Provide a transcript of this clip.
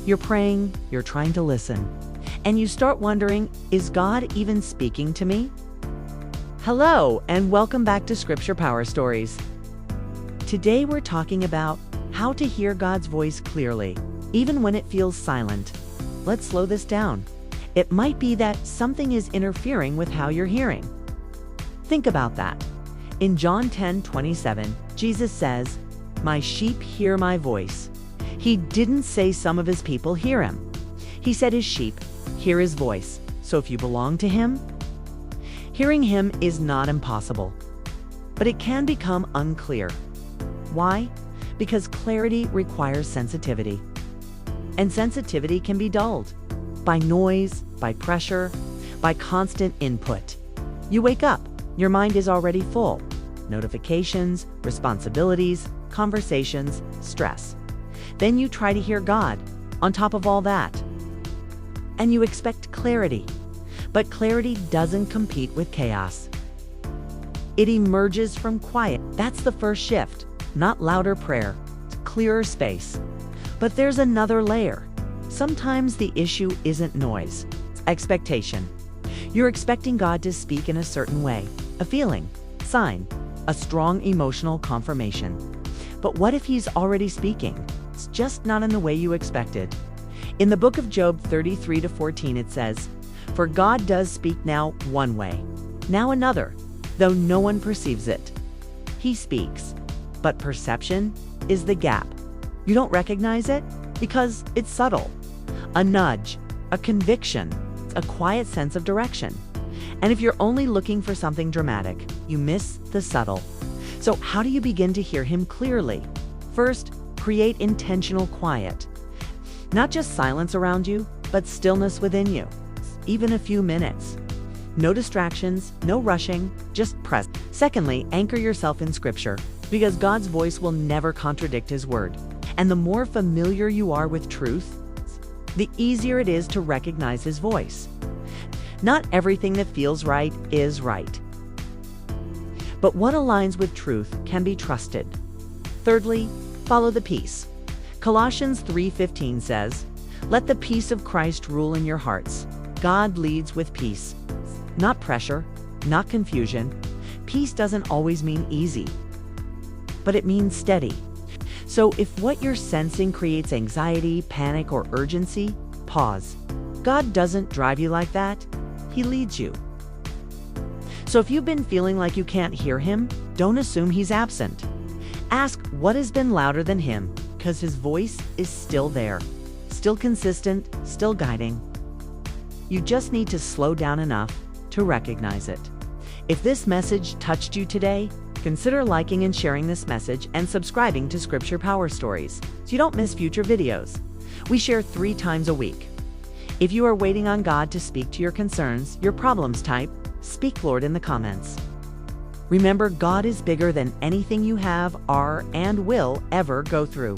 You're praying, you're trying to listen, and you start wondering, is God even speaking to me? Hello, and welcome back to Scripture Power Stories. Today we're talking about how to hear God's voice clearly, even when it feels silent. Let's slow this down. It might be that something is interfering with how you're hearing. Think about that. In John 10:27, Jesus says, "My sheep hear my voice." He didn't say some of his people hear him. He said his sheep hear his voice. So if you belong to him, hearing him is not impossible, but it can become unclear. Why? Because clarity requires sensitivity. And sensitivity can be dulled by noise, by pressure, by constant input. You wake up, your mind is already full. Notifications, responsibilities, conversations, stress. Then you try to hear God on top of all that. And you expect clarity. But clarity doesn't compete with chaos. It emerges from quiet. That's the first shift. Not louder prayer, clearer space. But there's another layer. Sometimes the issue isn't noise, it's expectation. You're expecting God to speak in a certain way, a feeling, sign, a strong emotional confirmation. But what if he's already speaking? It's just not in the way you expected. In the book of Job 33-14 it says, "For God does speak now one way, now another, though no one perceives it." He speaks, but perception is the gap. You don't recognize it because it's subtle. A nudge, a conviction, a quiet sense of direction. And if you're only looking for something dramatic, you miss the subtle. So how do you begin to hear him clearly? First, create intentional quiet. Not just silence around you, but stillness within you. Even a few minutes. No distractions, no rushing, just presence. Secondly, anchor yourself in Scripture, because God's voice will never contradict his word. And the more familiar you are with truth, the easier it is to recognize his voice. Not everything that feels right is right. But what aligns with truth can be trusted. Thirdly, follow the peace. Colossians 3:15 says, "Let the peace of Christ rule in your hearts." God leads with peace. Not pressure, not confusion. Peace doesn't always mean easy, but it means steady. So if what you're sensing creates anxiety, panic, or urgency, pause. God doesn't drive you like that. He leads you. So if you've been feeling like you can't hear him, don't assume he's absent. Ask what has been louder than him, because his voice is still there, still consistent, still guiding. You just need to slow down enough to recognize it. If this message touched you today, consider liking and sharing this message and subscribing to Scripture Power Stories so you don't miss future videos. We share 3 times a week. If you are waiting on God to speak to your concerns, your problems, type, "Speak, Lord," in the comments. Remember, God is bigger than anything you have, are, and will ever go through.